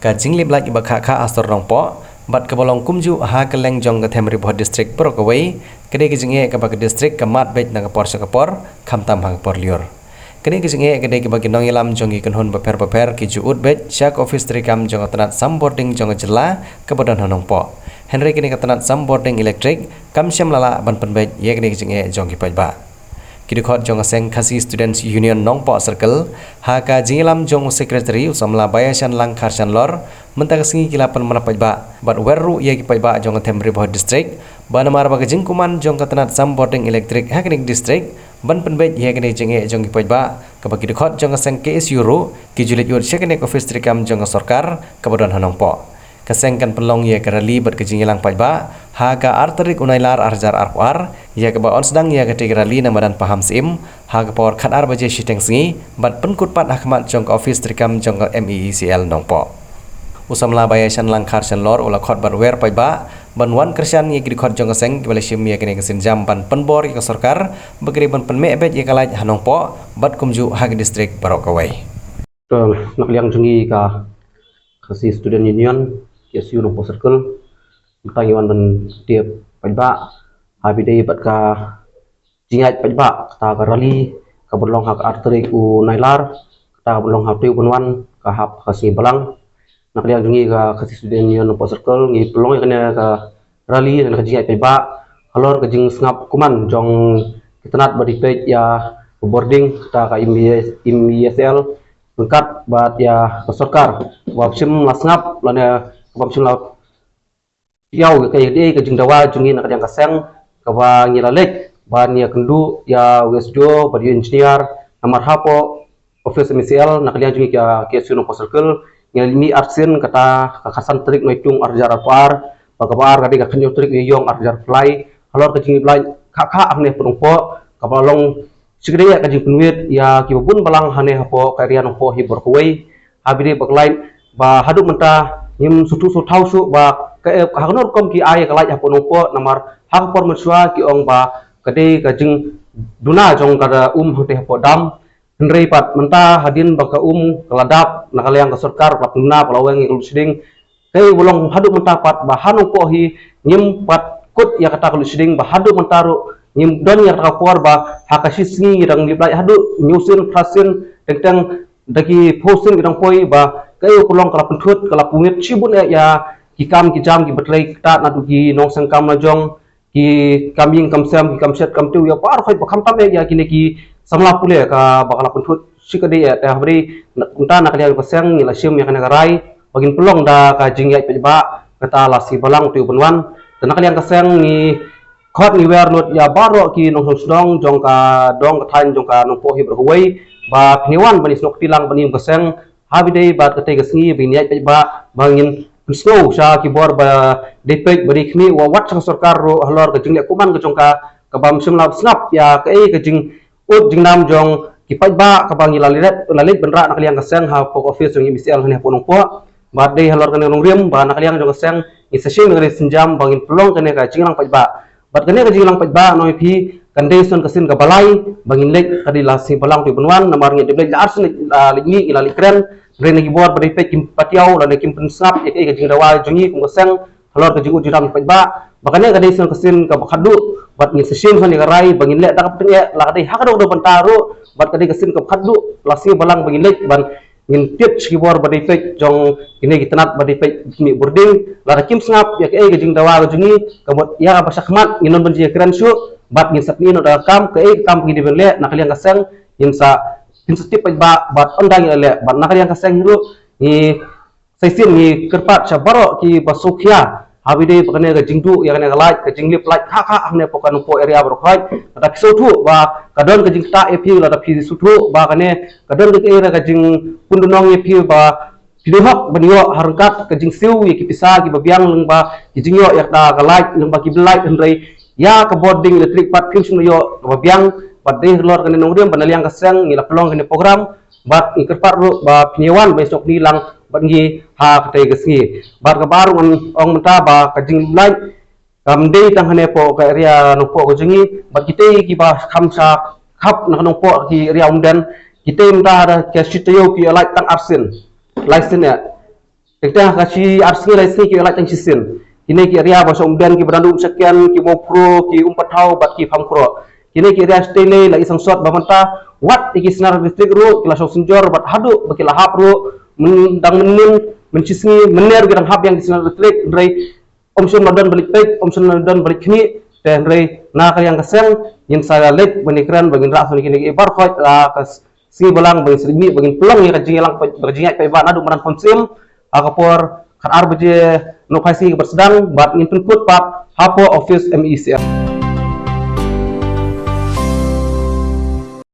ka jingli blak iba kha astor rongpo bat ka bolong kumju ha keleng jong ka themri bhod district prokawai kede ki jinge ka bak district ka mat bet na ka por sakapor khamtam hang por lior kede ki jinge kede ki bak nong ilam jong ki kanhon baper ki ju ut bet chak office trikam jong tanat sam boarding jong jela ka bodon hanong po henry kini ka tanat sam boarding electric kam syam lala ban pen bet ye kede ki jinge jong ki pajba Kidukot jong aseng Khasi Students Union Nongpo Circle haka jingilam jong secretary usamla bayasan lang kharsan lor mentaksi kilapan manapajba bat werru ye kipajba jong Themri Bhod district banamar baga jingkuman jong katanat sam boarding electric hakenik district ban penbet ye kene jinge jong kipajba kabagi dukot jong aseng KSU ru kijulit yur sekenek office trikam jong sarkar kabodon hanongpo kasengkan pelong ye kerali bat kejingilang pajba haga arterik unailar arjar arpar ya keba on sedang ya ketika rali namadan paham sim haga por khat ar baje shiteng singi bat penkut pat ahmat jong office trikam jong MEECL nongpo usamla bayasan langkar sen lor ula khot bat wer pajba banwan kersan ye khot jong seng kebale sim ye kene kesin jam ban penbor ke sarkar begri ban penme bet ye kalaj hanongpo bat kumju hag district barokawai nak liang jungi ka Khasi Student Union KSU Nongpo Circle tangiwan ban tiap pajba habide bat ka jingat pajba ta ka rali ka berlong hak arterik u nailar ta berlong hak tiu bunwan ka hap khasi balang nak liang jungi ka Khasi Student Union Nongpo Circle ngi pelong kena ka rali dan ka jingat pajba halor ka jing sngap kuman jong kitanat badi pej ya boarding ta ka MEECL bengkat bat ya ka sarkar wapsim lasngap lana wapsim la yau ke de ke jingdawa jungi nak yang kaseng kawa ngilalek ban ya kendu ya wesjo badi engineer namar hapo office MEECL nak liang jungi ka KSU Nongpo Circle ngelimi arsin kata kakasan trik noitung arjar par bakabar kadi ka kenyo trik yong arjar fly halor ke jingi fly kha akne penungpo kapalong sigede ka jing penwit ya kibun balang hane hapo karian nongpo hibor kuwei habide baklain ba hadu menta nim sutu sutau su ba hagnor kom ki ay kalaj hapo nongpo namar hak por mensua ki ong ba kade ka jing duna jong kada hate hapo dam henrei pat menta hadin baka keladap nakaliang ka sarkar pat duna palaweng ilus ding kay bulong hadu menta pat ba hanongpo hi nim pat kut ya kata ilus ding ba hadu mentaru nim don ya rakor ba hakasisngi rang liplai hadu nyusin prasin tentang dagi posin gedang poi ba kayo kulong kala pentut kala pungit cibun ya hikam kijam ki betlai ta na dugi nong sangkam na jong ki kambing kamsam ki kamset kamtu ya par khoi bakam tam ya kini ki samla pule ka bakala pentut sikade ya ta habri unta na kalian pasang ni lasim ya kana garai bagin pelong da ka jingya pejba kata lasi balang tu benwan dan kalian kasang ni khot ni wer not ya baro ki nong sdong jong ka dong than jong ka nong po hi berhuai ba pniwan bani snok tilang bani kasang habide bat kate gasngi biniat ba bangin snow sha ki bor ba depek bari khmi wa wat sang sarkar ro halor ka jingle kuman ka jongka ka bam sim lab snap ya ka ka jing ut jingnam jong ki ba ka bangi lalit benra nak liang kasang ha pok office jong MEECL hane ponong po ba de halor ka nong riem ba nak liang jong kasang ni sesing ngari senjam bangin pelong kane ka jinglang ba bat kane ka jinglang ba no pi kandison kasin ka balai bangin lek kadi lasi balang tu benwan namar ngi deblek arsen lingi ilali kren ren lagi buat beri pek kim patiau la kim pensap ya ke jingdawa jungi kum keseng halor ke jingu jiram ba makanya kandison kasin ka bakhadu bat ngi sesin hani garai bangin lek tak peteng la kadi hakado do bantaru bat kadi kasin ka bakhadu lasi balang bangin lek ban ngin tip skibor beri pek jong ini gitanat beri pek kimi boarding la kim sngap ya ke jingdawa jungi kamot ya basakmat nginon banji kren su bat ngin sapni no da kam ke kam gi dibele nakaliang kaseng insa tip ba bat ondang le bat nakaliang kaseng hiru ni saisin ni kerpat sabaro ki basukhya habide pakane ga jingdu ya kana galai ka jinglip lai kha akne pokan po area brokhai da kisotu ba kadon ka jingta epi la da phi sutu ba kane kadon ke era ka jing pundunong epi ba pidohak banyo harkat ka jing siu ki pisa ki babiang leng ba ki jingyo ya da galai leng ba ki belai hendrei ya ke boarding electric pat kim sum yo babiang bat de lor kan nong riem banaliang kaseng ngila pelong kan program bat ikerpat ru ba pinyewan besok nilang bat ngi ha kate gesngi bat ka baru ong menta ba kajing lai kamde tang hane po ka area no po ko jingi bat kite ki ba khamsa khap na nong po ki area umdan kite menta ada ke sitayo ki lai tang arsin license ya Kita kasih arsi resi ki elak tangsisin. Kini ki ria bahasa umdan ki berandum sekian ki mau pro ki umpat hau bat ki pam pro. Kini ki ria stele la isang sot bamanta wat iki senar distrik ru kila sok senjor bat hadu baki lahap ru mendang menin mencisngi mener gedang hab yang di senar distrik ndrai omsun madan balik pek omsun madan balik kini dan ndrai na ka yang keseng yin saya lek benikran bagin rak soni kini ibar khot kas si belang bagin serimi bagin pulang ya kajingelang berjingat pe ba nadu manan konsim akapor kan arbaje no kaisi bersedang bat ngin put pap hapo office MECF